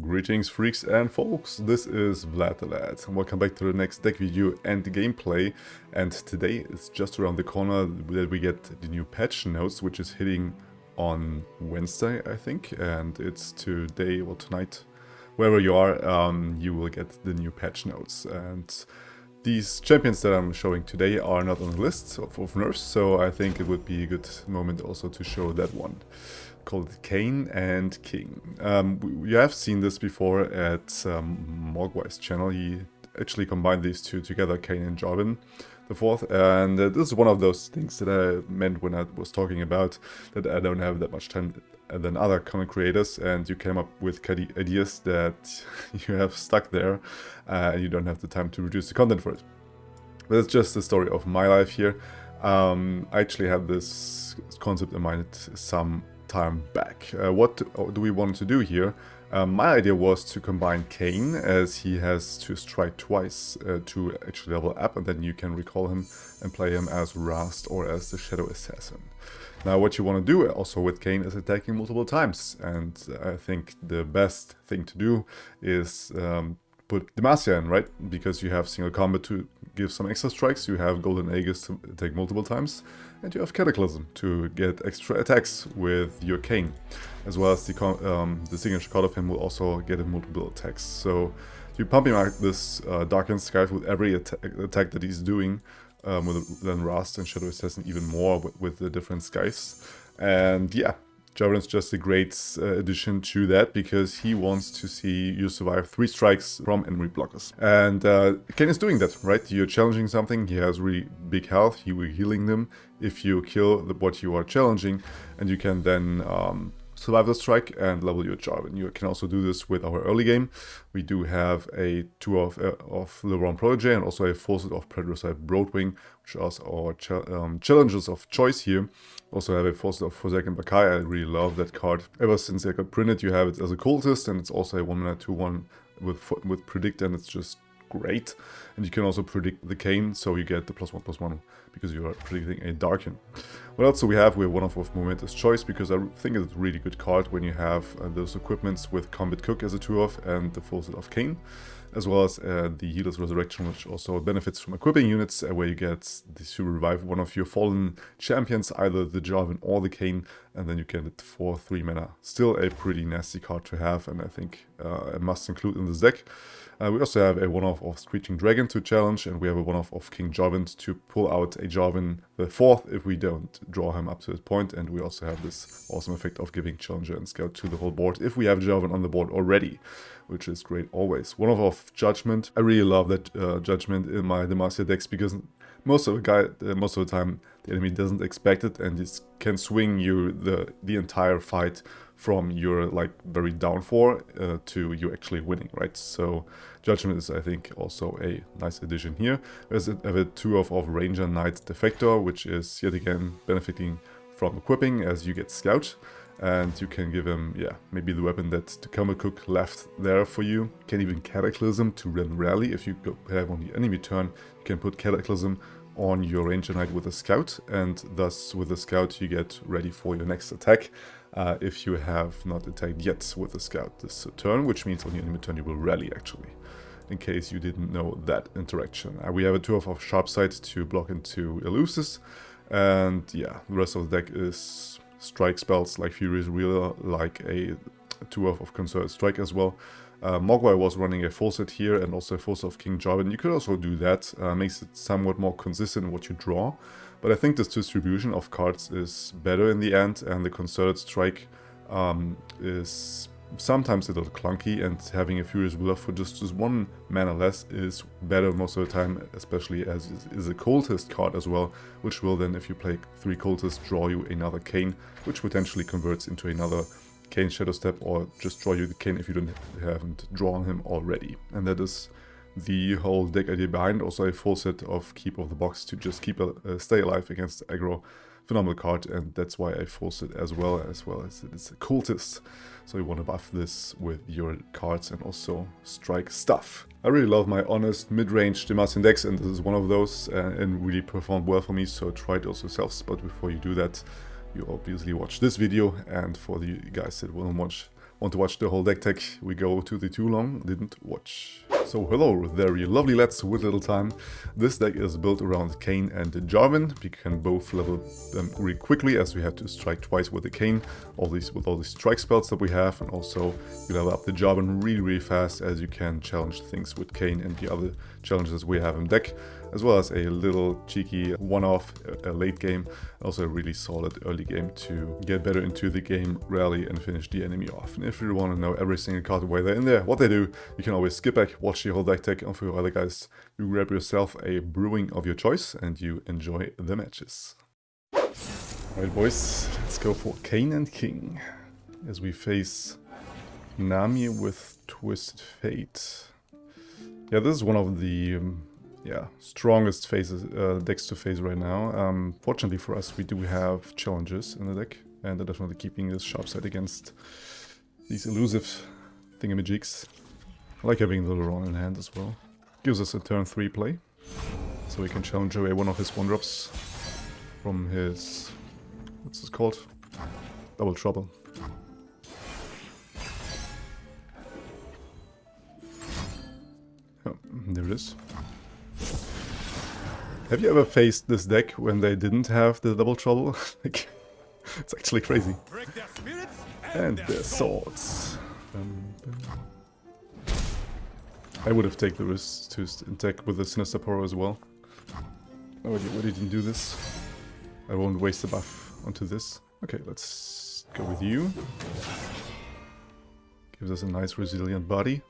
Greetings freaks and folks, this is Vlad the Lad, and welcome back to the next deck video and gameplay. And today is just around the corner that we get the new patch notes, which is hitting on Wednesday, I think, and it's today or tonight, wherever you are, you will get the new patch notes. And these champions that I'm showing today are not on the list of nerfs, so I think it would be a good moment also to show that one, called Kayn and King. You have seen this before at Mogwai's channel. He actually combined these two together, Kayn and Jarvan IV, and this is one of those things that I meant when I was talking about that I don't have that much time than other content creators, and you came up with ideas that you have stuck there and you don't have the time to produce the content for it. But it's just the story of my life here. I actually had this concept in mind some time back. What do we want to do here? My idea was to combine Kayn, as he has to strike twice to actually level up, and then you can recall him and play him as Rust or as the Shadow Assassin. Now what you want to do also with Kayn is attacking multiple times, and I think the best thing to do is put Demacia in, right? Because you have single combat to give some extra strikes, you have Golden Aegis to attack multiple times, and you have Cataclysm to get extra attacks with your Kayn, as well as the signature card of him will also get multiple attacks. So you pump him out this Darkened Skies with every attack that he's doing, than Rust and Shadow Assassin even more with the different skies. And yeah, Jarvan is just a great addition to that, because he wants to see you survive 3 strikes from enemy blockers. And Kayn is doing that, right? You're challenging something, he has really big health, you will healing them if you kill what you are challenging, and you can then survive the strike and level your Jarvan. You can also do this with our early game. We do have a 2 of LeBron Protege and also a 4 set of Predator Broadwing, which are our challenges of choice here. Also have a 4 set of Forsaken Bakai. I really love that card. Ever since I got printed, you have it as a cultist, and it's also a 1-mana 2/1 with predict, and it's just great. And you can also predict the Kayn, so you get the +1/+1 because you are predicting a Darken. What else do we have? We have 1 of Momentous Choice, because I think it's a really good card when you have those equipments with Combat Cook as a 2-of and the full set of Kayn, as well as the Healer's Resurrection, which also benefits from equipping units, where you get to revive one of your fallen champions, either the Jarvan or the Kayn, and then you get it for 3 mana. Still a pretty nasty card to have, and I think a must include in this deck. We also have a 1-off of Screeching Dragon to challenge, and we have a 1-off of King Jarvan to pull out a Jarvan the 4th if we don't draw him up to this point. And we also have this awesome effect of giving Challenger and Scout to the whole board if we have Jarvan on the board already, which is great always. 1-off of Judgment. I really love that Judgment in my Demacia decks, because most of the time the enemy doesn't expect it, and this can swing you the entire fight from your very down 4 to you actually winning, right? So Judgment is, I think, also a nice addition here. There's a 2 of Ranger Knight Defector, which is yet again benefiting from equipping as you get Scout. And you can give him, yeah, maybe the weapon that the Combat Cook left there for you. You can even Cataclysm to rally. If you have on the enemy turn, you can put Cataclysm on your Ranger Knight with a Scout, and thus with the Scout you get ready for your next attack if you have not attacked yet with the Scout this turn, which means on your enemy turn you will rally, actually, in case you didn't know that interaction. We have a 2 of Sharp Sight to block into Elusives, and yeah, the rest of the deck is strike spells like Furious Wheeler, like a 2 of Concerted Strike as well. Mogwai was running a 4 set here and also a 4 set of King Jarvan. You could also do that, makes it somewhat more consistent in what you draw. But I think this distribution of cards is better in the end, and the Concerted Strike is sometimes a little clunky, and having a Furious Wheeler for just 1 mana less is better most of the time, especially as it is a Cultist card as well, which will then, if you play 3 Cultists, draw you another Kayn, which potentially converts into another Kayn Shadow Step, or just draw you the Kayn if you haven't drawn him already. And that is the whole deck idea behind. Also a full set of Keep of the Box to just keep stay alive against aggro. Phenomenal card, and that's why I force it as well as it's a Cultist. So you want to buff this with your cards and also strike stuff. I really love my honest mid-range Demacian decks, and this is one of those, and really performed well for me, so try it also yourselves. But before you do that, you obviously watch this video, and for the guys that will watch Want to watch the whole deck tech? We go to the too long, didn't watch. So hello there, you lovely lads with little time. This deck is built around Kayn and Jarvan. We can both level them really quickly, as we have to strike twice with the Kayn, with all these strike spells that we have, and also you level up the Jarvan really fast, as you can challenge things with Kayn and the other challenges we have in deck, as well as a little cheeky one-off late game, also a really solid early game to get better into the game, rally and finish the enemy off. And if you want to know every single card why they're in there, what they do, you can always skip back, watch the whole deck tech, and for your other guys, you grab yourself a brewing of your choice and you enjoy the matches. Alright boys, let's go for Kayn and King as we face Nami with Twisted Fate. Yeah, this is one of the strongest decks to face right now. Fortunately for us, we do have challenges in the deck, and they're definitely keeping this sharp side against these elusive thingamajigs. I like having the little Ron in hand as well. Gives us a turn 3 play, so we can challenge away one of his 1-drops from his... what's this called? Double Trouble. Oh, there it is. Have you ever faced this deck when they didn't have the Double Trouble? Like, it's actually crazy. And their swords. I would have taken the risk to attack with the Sinister Power as well. Oh, why didn't do this? I won't waste a buff onto this. Okay, let's go with you. Gives us a nice resilient body.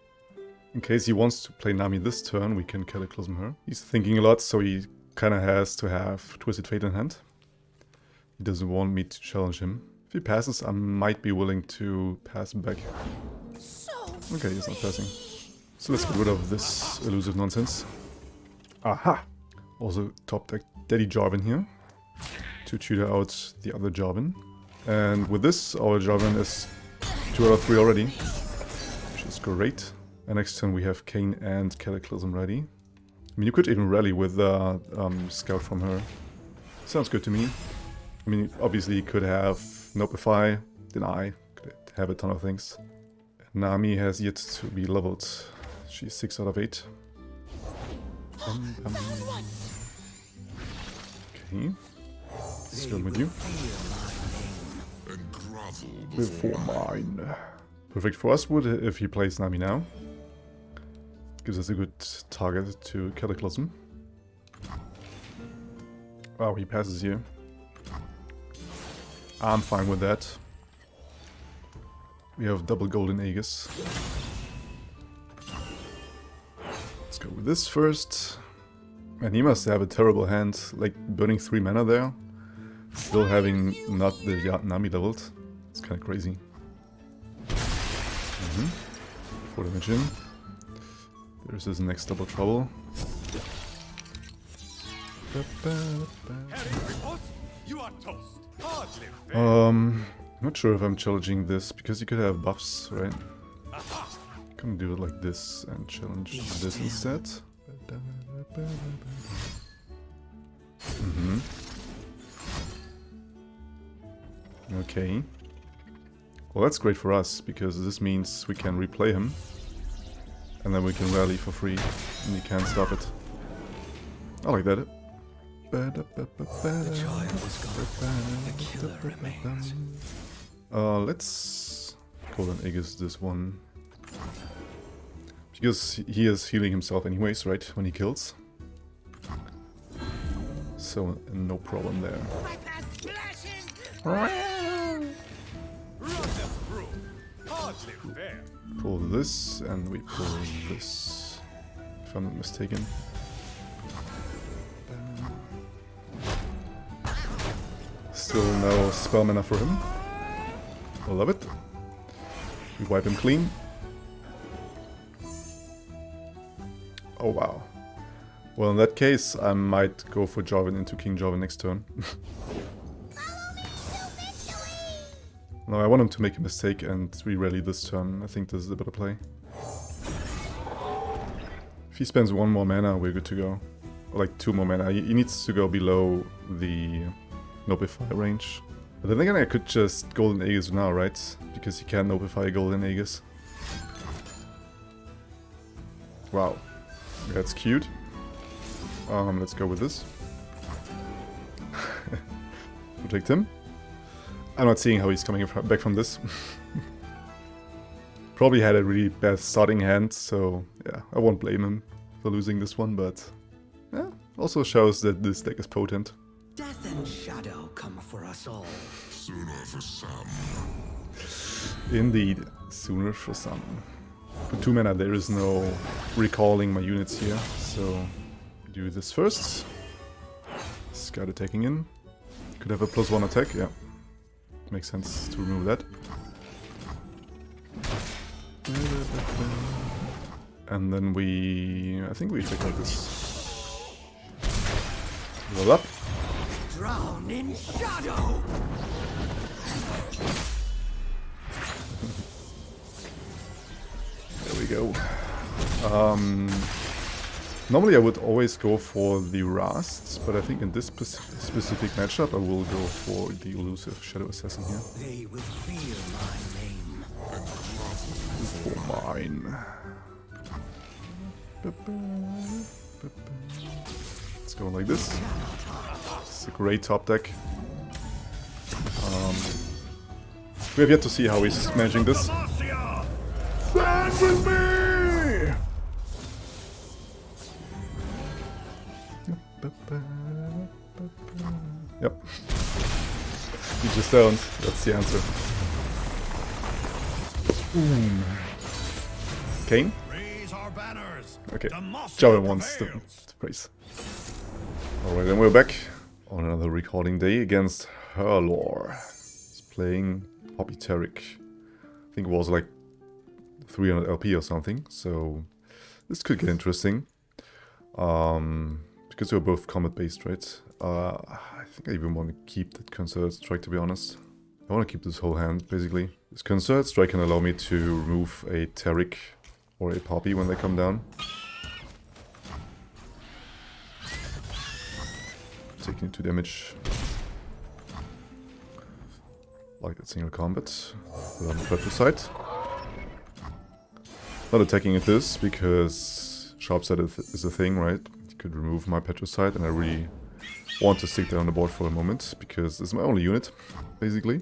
In case he wants to play Nami this turn, we can Cataclysm her. He's thinking a lot, so he kind of has to have Twisted Fate in hand. He doesn't want me to challenge him. If he passes, I might be willing to pass him back. Okay, he's not passing. So let's get rid of this elusive nonsense. Aha! Also top deck Daddy Jarvan here to tutor out the other Jarvan. And with this, our Jarvan is 2 out of 3 already, which is great. And next turn we have Kayn and Cataclysm ready. I mean, you could even rally with Scout from her. Sounds good to me. I mean, obviously you could have Notify, Deny, could have a ton of things. Nami has yet to be leveled. She's 6 out of 8. Okay. Let's go with you. Before mine. Perfect for us would if he plays Nami now. Gives us a good target to Cataclysm. Wow, he passes here. I'm fine with that. We have double golden Aegis. Let's go with this first. And he must have a terrible hand, like burning 3 mana there. Still having not the Nami leveled. It's kind of crazy. 4 damage in. There's his next Double Trouble. Not sure if I'm challenging this, because you could have buffs, right? Can do it like this and challenge this instead. Okay. Well, that's great for us, because this means we can replay him. And then we can rally for free, and you can't stop it. I like that. The child is gone. The killer remains. Let's Golden Aegis this one. Because he is healing himself anyways, right, when he kills. So, no problem there. Pull this, and we pull this, if I'm not mistaken. Still no spell mana for him. I love it. We wipe him clean. Oh wow. Well, in that case, I might go for Jarvan into King Jarvan next turn. No, I want him to make a mistake and re-rally this turn. I think this is a better play. If he spends 1 more mana, we're good to go. Or like 2 more mana. He needs to go below the Notify range. But then again, I could just Golden Aegis now, right? Because you can Opify Golden Aegis. Wow. That's cute. Let's go with this. Protect him. I'm not seeing how he's coming back from this. Probably had a really bad starting hand, so yeah, I won't blame him for losing this one, but yeah, also shows that this deck is potent. Death and shadow come for us all. Sooner for some. Indeed, sooner for some. For 2 mana there is no recalling my units here, so do this first. Scout attacking in. Could have a +1 attack, yeah. Makes sense to remove that. And then I think we take like this. Roll up. Drown in shadow. There we go. Normally I would always go for the Rasts, but I think in this specific matchup I will go for the elusive Shadow Assassin here. They will fear my name. For mine. Let's go like this. It's a great top deck. We have yet to see how he's managing this. Stand with me! Yep. You just don't. That's the answer. Kayn? Okay. Jarvan wants the praise. Alright, then we're back on another recording day against Herlor. He's playing Taric. I think it was like 300 LP or something, so this could get interesting. Because we're both combat based, right? I think I even want to keep that Concerted Strike, to be honest. I want to keep this whole hand, basically. This Concerted Strike can allow me to remove a Taric or a Poppy when they come down. Taking 2 damage. Like that single combat. Put on the Petricide. Not attacking at this, because Sharpsight is a thing, right? You could remove my Petricide, and I really want to stick there on the board for a moment, because this is my only unit, basically.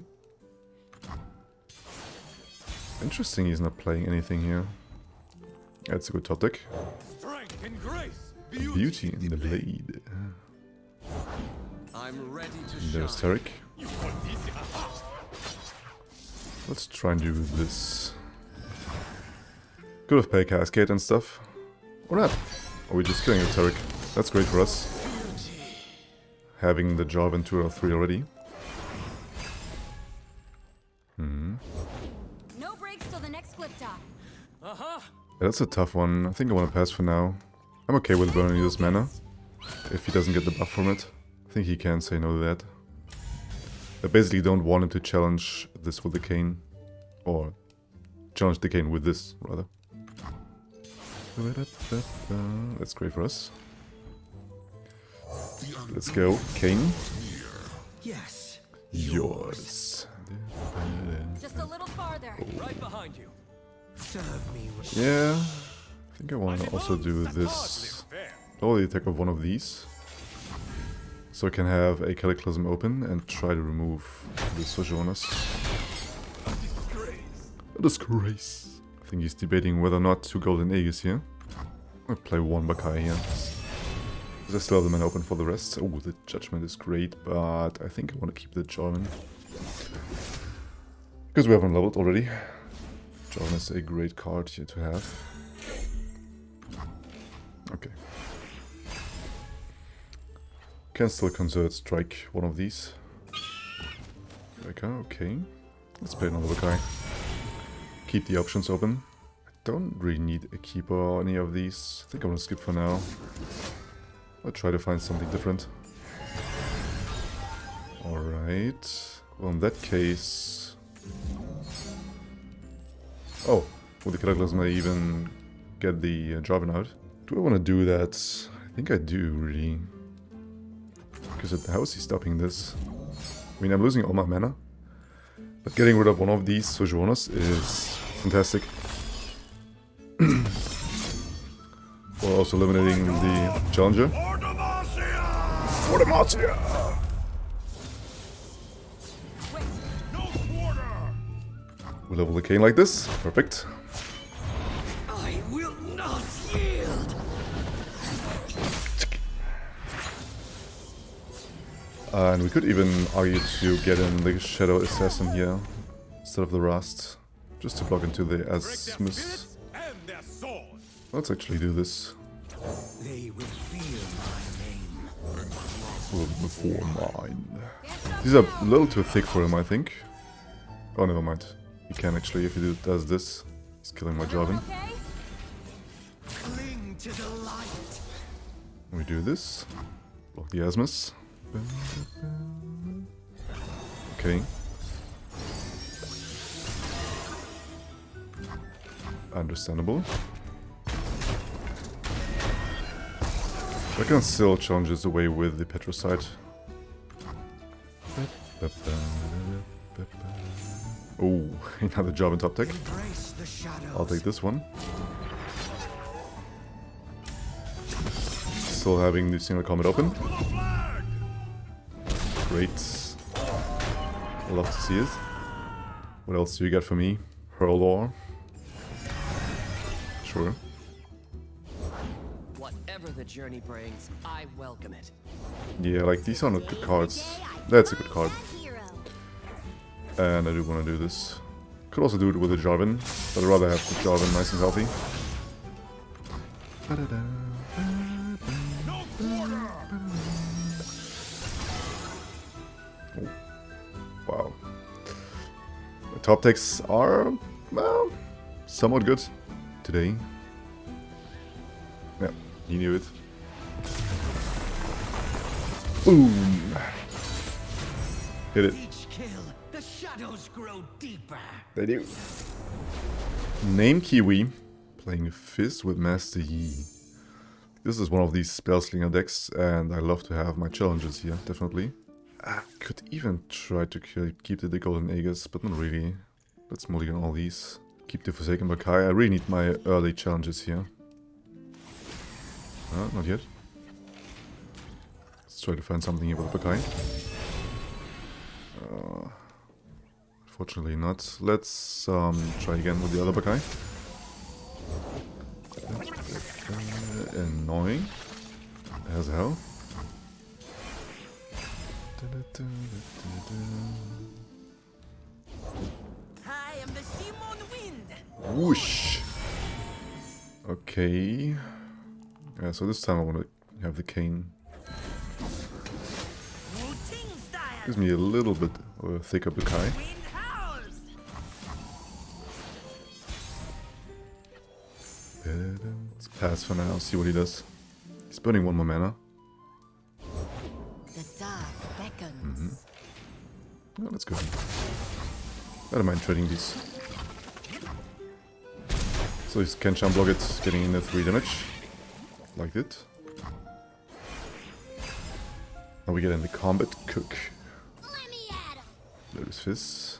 Interesting he's not playing anything here. That's a good top deck. Beauty in the blade. I'm ready to And there's Taric. Let's try and do this. Could have played Cascade and stuff. Or not. Or we're just killing the Taric. That's great for us. Having the Jarvan 2 or 3 already. No breaks till the next clip top. Yeah, that's a tough one. I think I want to pass for now. I'm okay with burning this mana. If he doesn't get the buff from it. I think he can say no to that. I basically don't want him to challenge this with the Kayn. Or challenge the Kayn with this, rather. That's great for us. Let's go, Kayn. Yes. Yours. Just a little farther. Right behind you. Serve me. Yeah, I think I want to also do this. Lower the attack of one of these. So I can have a Cataclysm open and try to remove the Sojourners. A disgrace. I think he's debating whether or not to Golden Aegis here. I'll play one Bakai here. Because I still have the mana open for the rest. Oh, the Judgment is great, but I think I want to keep the Jarvan. Because we haven't leveled already. Jarvan is a great card here to have. Okay. Can still Concerted Strike one of these. Okay. Let's play another guy. Keep the options open. I don't really need a keeper or any of these. I think I'm gonna skip for now. I'll try to find something different. Alright. Well, in that case... Oh, with the Cataclysm I even get the Jarvan out. Do I want to do that? I think I do, really. Because at the house he's stopping this. I mean, I'm losing all my mana, but getting rid of one of these Sojourners is fantastic. While also eliminating the Challenger. For Demacia! We level the Kayn like this. Perfect. I will not yield. And we could even argue to get in the Shadow Assassin here instead of the Rust, just to block into the Asmus. Let's actually do this. They will fear my name. Before mine. These are a little too thick for him, I think. Oh, never mind. He can actually, if he does this. He's killing my Jarvan. Okay? Cling to the light. We do this. Block the Asmus. Okay. Understandable. I can still challenge this away with the Petrocide. Oh, another job in top tech. Embrace the shadows. I'll take this one. Still having the single combat open. Great. Love to see it. What else do you got for me? Hurlor. Sure. Whatever the journey brings, I welcome it. Yeah, like these are not good cards. That's a good card. Hero. And I do want to do this. Could also do it with a Jarvan, but I'd rather have the Jarvan nice and healthy. Oh. Wow. The top decks are, well, somewhat good today. Yeah, you knew it. Boom! Hit it. Each kill, the shadows grow deeper. They do. Name Kiwi, playing Fizz with Master Yi. This is one of these Spellslinger decks, and I love to have my challenges here, definitely. I could even try to keep the Golden Aegis, but not really. Let's mulligan all these. Keep the Forsaken Bakai. I really need my early challenges here. Not yet. Let's try to find something here with Bakai. Unfortunately not. Let's try again with the other Bakai. Annoying as hell. I am the Simon Wind. Whoosh! Okay. Yeah, so this time I want to have the Kayn. Wu-Ting style. Gives me a little bit of a thicker Bakai. Wind howls. Let's pass for now, see what he does. He's burning one more mana. The dark beckons. Oh, that's good. I don't mind trading these. So he can jump block it, getting in the 3 damage. Like it. Now we get in the combat cook. Let me at him. There's Fizz.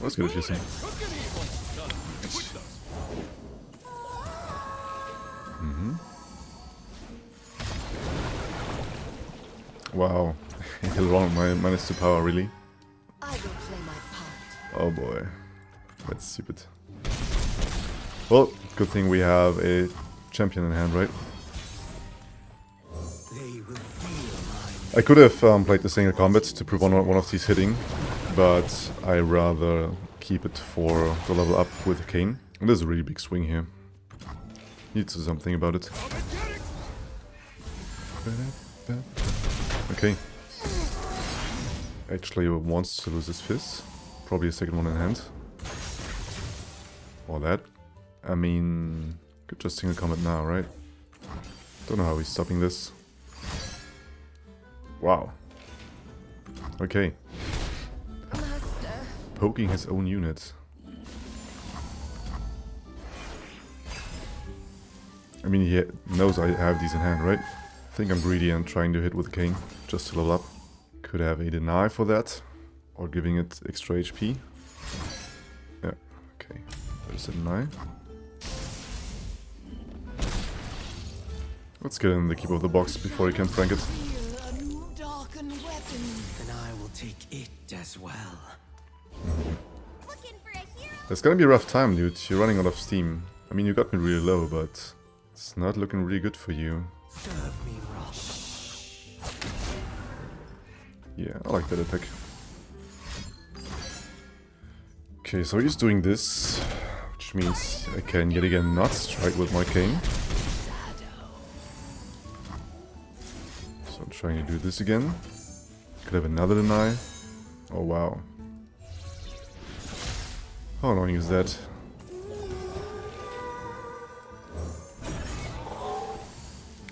Let's get a Fizz in. Wow. He'll run my -2 power, really? I will play my part. Oh boy. That's stupid. Well, good thing we have a champion in hand, right? They will feel my I could have played the single combat to prove one of these hitting, but I rather keep it for the level up with Kayn. And there's a really big swing here. Need to do something about it. Okay. Actually wants to lose his Fizz. Probably a second one in hand. Or that. I mean, could just single combat now, right? Don't know how he's stopping this. Wow. Okay. Master. Poking his own unit. I mean, he knows I have these in hand, right? I think I'm greedy and trying to hit with Kayn just to level up. Could have a deny for that, or giving it extra HP. Yeah, okay. There's a deny. Let's get in the keep of the box before he can prank it. Fear a new darkened weapon. Then I will take it as well. Looking for a hero? It's gonna be a rough time, dude. You're running out of steam. I mean, you got me really low, but it's not looking really good for you. Serve me wrong. Yeah, I like that attack. Okay, so he's doing this, which means I can yet again not strike with my Kayn. So I'm trying to do this again. Could have another deny. Oh wow. How annoying is that?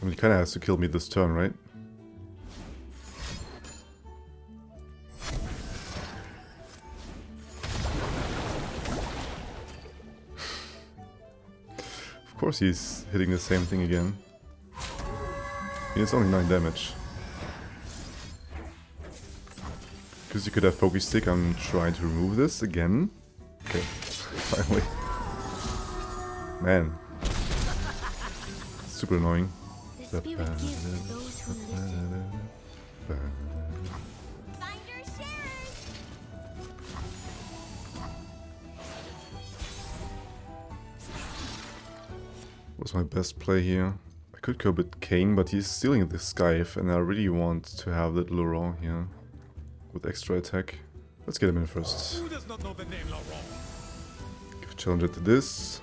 I mean, he kinda has to kill me this turn, right? Of course he's hitting the same thing again. I mean, it's only 9 damage. Because you could have Pokey Stick, I'm trying to remove this again. Okay, finally. Man. Super annoying. The spirit gives to those who listen. Find your shares. What's my best play here? I could go with Kayn, but he's stealing the Scythe, and I really want to have that Laurent here with extra attack. Let's get him in first. Who does not know the name Laurent? Give challenger to this.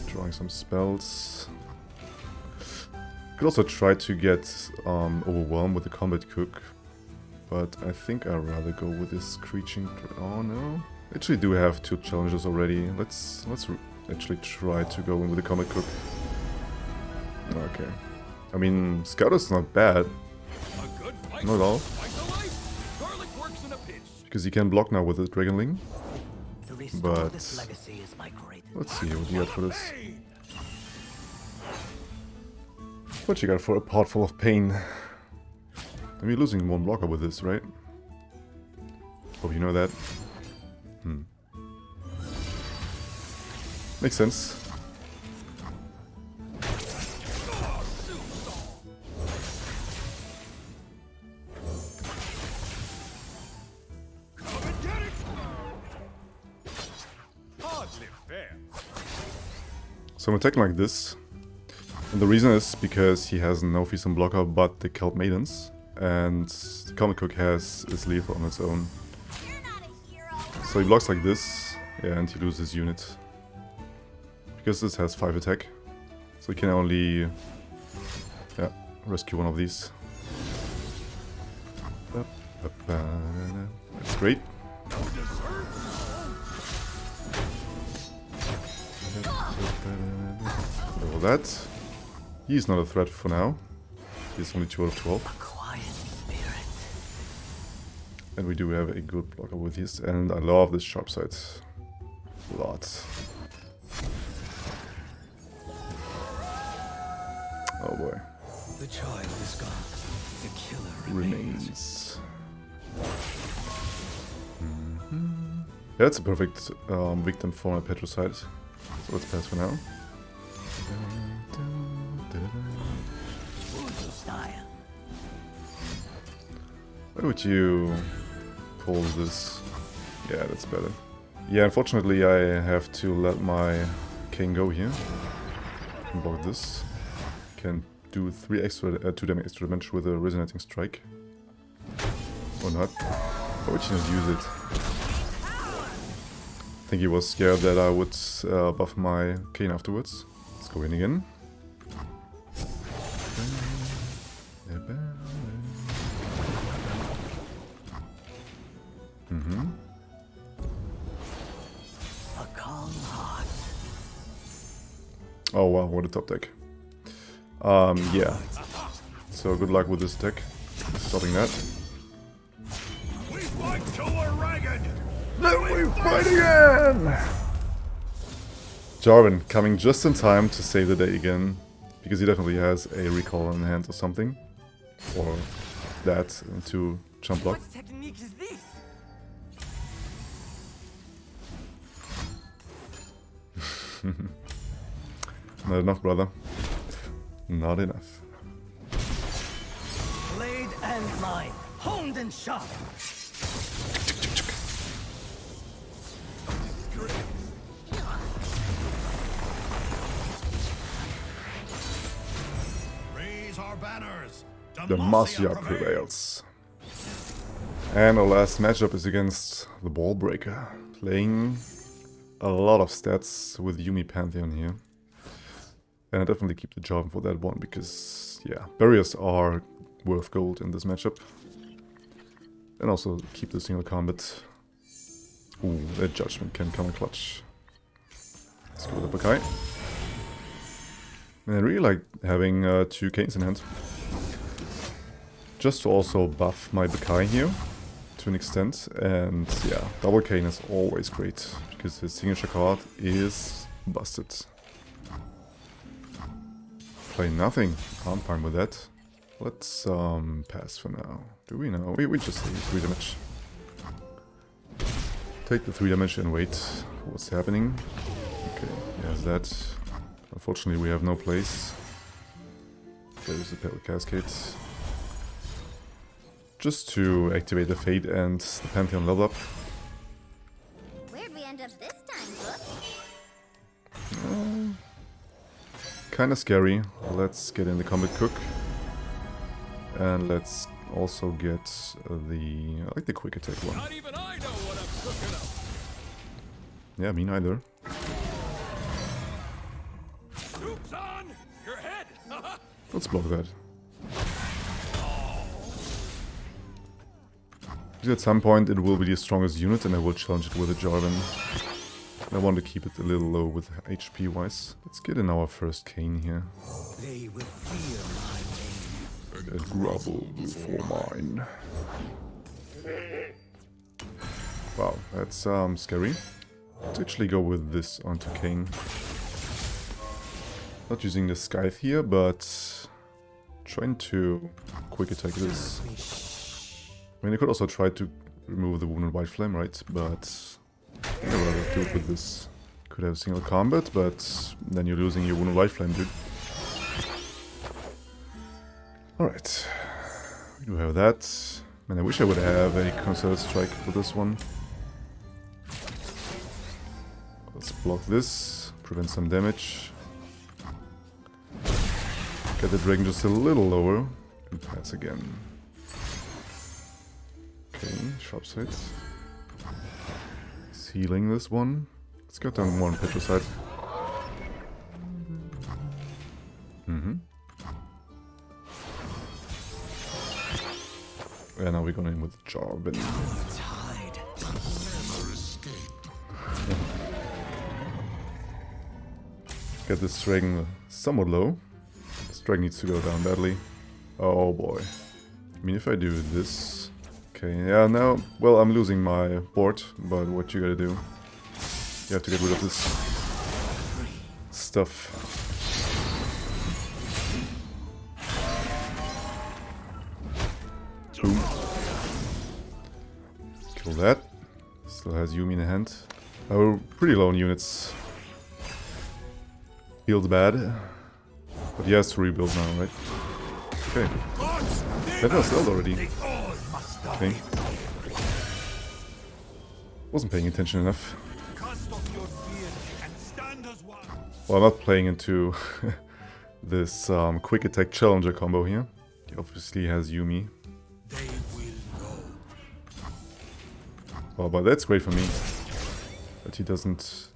Drawing some spells. Could also try to get overwhelmed with the combat cook, but I think I'd rather go with this screeching. Oh no! I actually do have 2 challenges already. Let's actually try to go in with the combat cook. Okay. I mean, Scout is not bad. A good fight. Not at all. Fight the life. Garlic works in a pinch. Because you can block now with the Dragonling. To restore But this legacy is my greatest. let's see what you got for this. What you got for a pot full of pain? I mean, losing 1 blocker with this, right? Hope you know that. Makes sense. Come and get it. Hardly fair. So I'm attacking like this. And the reason is because he has no fearsome blocker but the Kelp Maidens. And the Common Cook has is lethal on its own. You're not a hero. So he blocks like this, yeah, and he loses unit. Because this has 5 attack. So he can only rescue one of these. That's great. All that. He's not a threat for now. He's only 2 out of 12. A quiet spirit. And we do have a good blocker with this, and I love this sharp side. Lots. Oh boy. The child is gone. The killer Remains. Yeah, that's a perfect victim for my Petricide. So let's pass for now. style. Why would you pull this? Yeah, that's better. Yeah, unfortunately I have to let my king go here. Block this. Can do 2 damage extra damage with a resonating strike. Or not. Why would you not use it? I think he was scared that I would buff my Kayn afterwards. Let's go in again. A calm heart. Oh wow, what a top deck. Yeah. So good luck with this deck. Stopping that. We fight till we're ragged. Then we fight again! Jarvan coming just in time to save the day again. because he definitely has a recall in hand or something. Or that to jump block. What technique is this? Not enough, brother. Not enough. Blade and line, honed and sharp. Raise our banners. Demacia prevails. And our last matchup is against the Ball Breaker. Playing a lot of stats with Yuumi Pantheon here. And I definitely keep the Jarvan for that one because, yeah, barriers are worth gold in this matchup. And also keep the single combat. Ooh, that Judgment can come in clutch. Let's go with the Bakai. And I really like having 2 Kayns in hand. Just to also buff my Bakai here to an extent. And yeah, double Kayn is always great because his signature card is busted. Play nothing. I'm fine with that. Let's pass for now. Do we know? We just need 3 damage. Take the 3 damage and wait what's happening. Okay, there's that. Unfortunately we have no place. There's the Pale Cascade. Just to activate the Fate and the Pantheon level up. Where'd we end up this time, Book? Kinda scary. Let's get in the Combat Cook. And let's also get the... I like the quick attack one. Not even I know what I'm cooking up. Yeah, me neither. Soups on your head. Let's block that. Because at some point it will be the strongest unit and I will challenge it with a Jarvan. I want to keep it a little low with HP wise. Let's get in our first Kayn here. They will fear my name. A grovel before mine. Wow, that's scary. Let's actually go with this onto Kayn. Not using the Scythe here, but trying to quick attack this. I mean, I could also try to remove the Wounded White Flame, right? But I'd rather do it with this. Could have single combat, but then you're losing your Wounded White Flame, dude. Alright. We do have that. Man, I wish I would have a Concerted Strike for this one. Let's block this, prevent some damage. Get the dragon just a little lower, and pass again. Okay, sharp sight. He's healing this one. Let's get down one Petricide. And now we're going in with Jarvan. Tide. Get this dragon somewhat low. This dragon needs to go down badly. Oh boy. I mean, if I do this... Okay, yeah, now... Well, I'm losing my board, but what you gotta do? You have to get rid of this stuff. Boom. Kill that. Still has Yuumi in the hand. Oh, pretty low on units. Feels bad. But he has to rebuild now, right? Okay. That was killed already. Okay. Wasn't paying attention enough. Well, I'm not playing into this quick attack challenger combo here. He obviously has Yuumi. Well, but that's great for me. That he doesn't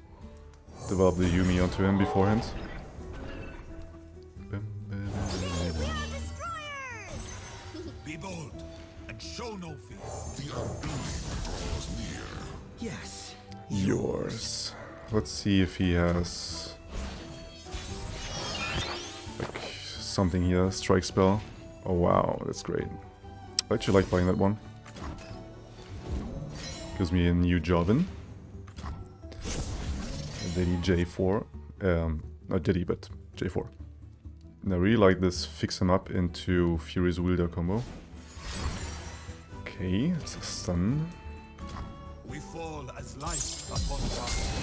develop the Yuumi onto him beforehand. Be bold and show no fear. The unbeatable draws near. Yes. Yours. Let's see if he has like something here. Strike spell. Oh wow, that's great. I actually like playing that one. Gives me a new Jarvan. Diddy J4. Not Diddy, but J4. I really like this fix him up into Fury's wielder combo. Okay, it's a stun. We fall as light upon fire.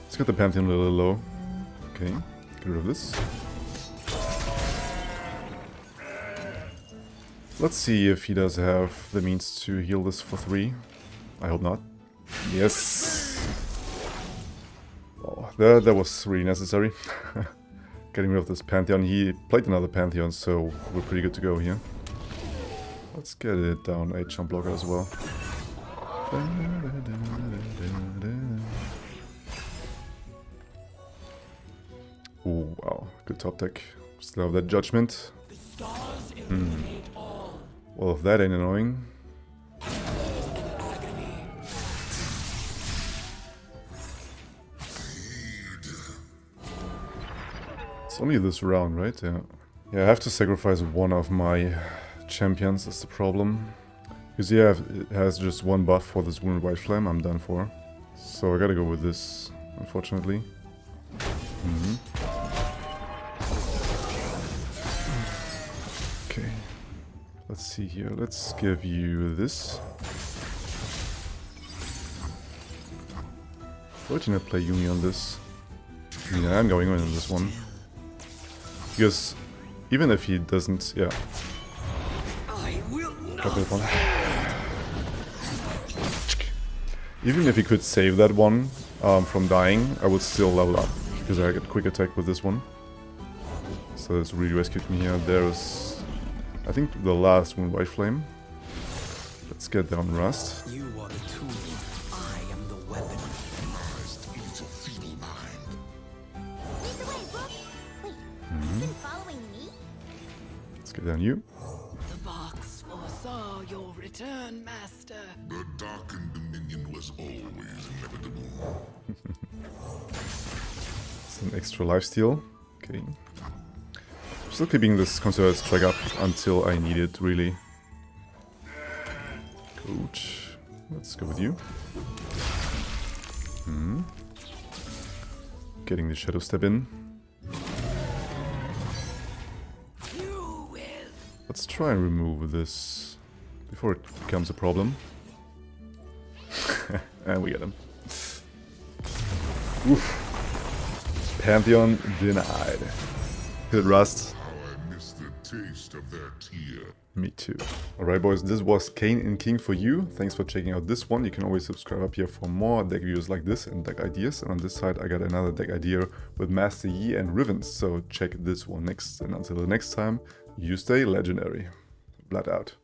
Let's get the Pantheon a little low. Okay, get rid of this. Let's see if he does have the means to heal this for 3. I hope not. Yes! Oh, that was really necessary. Getting rid of this Pantheon. He played another Pantheon, so we're pretty good to go here. Let's get it down a jump blocker as well. Oh wow, good top deck. Still have that judgment. Well, if that ain't annoying. It's only this round, right? Yeah. Yeah, I have to sacrifice one of my champions, that's the problem. Because yeah, it has just one buff for this Wounded White Flame, I'm done for. So I gotta go with this, unfortunately. Okay. Let's see here, let's give you this. Fortunate play Yuumi on this. Yeah, I'm going in on this one. Because even if he doesn't, yeah. Drop that one. Even if he could save that one from dying, I would still level up. Because I get quick attack with this one. So it's really rescued me here. There's, I think, the last Wounded White Flame. Let's get down Rust. You are the tool. I am the weapon. Mars is a feeble mind. Lead the way, Book. Wait, you've been following me? Let's get down you. The box foresaw your return, Master. The darkened dominion was always inevitable. It's an extra lifesteal. Okay. Still keeping this concerted strike up until I need it, really. Coach. Let's go with you. Getting the Shadow Step in. You will. Let's try and remove this before it becomes a problem. And we get him. Oof. Pantheon denied. Hit Rust. How I miss the taste of their tear. Me too. Alright boys, this was Kayn and King for you. Thanks for checking out this one. You can always subscribe up here for more deck videos like this and deck ideas. And on this side I got another deck idea with Master Yi and Rivens. So check this one next. And until the next time, you stay legendary. Vlad out.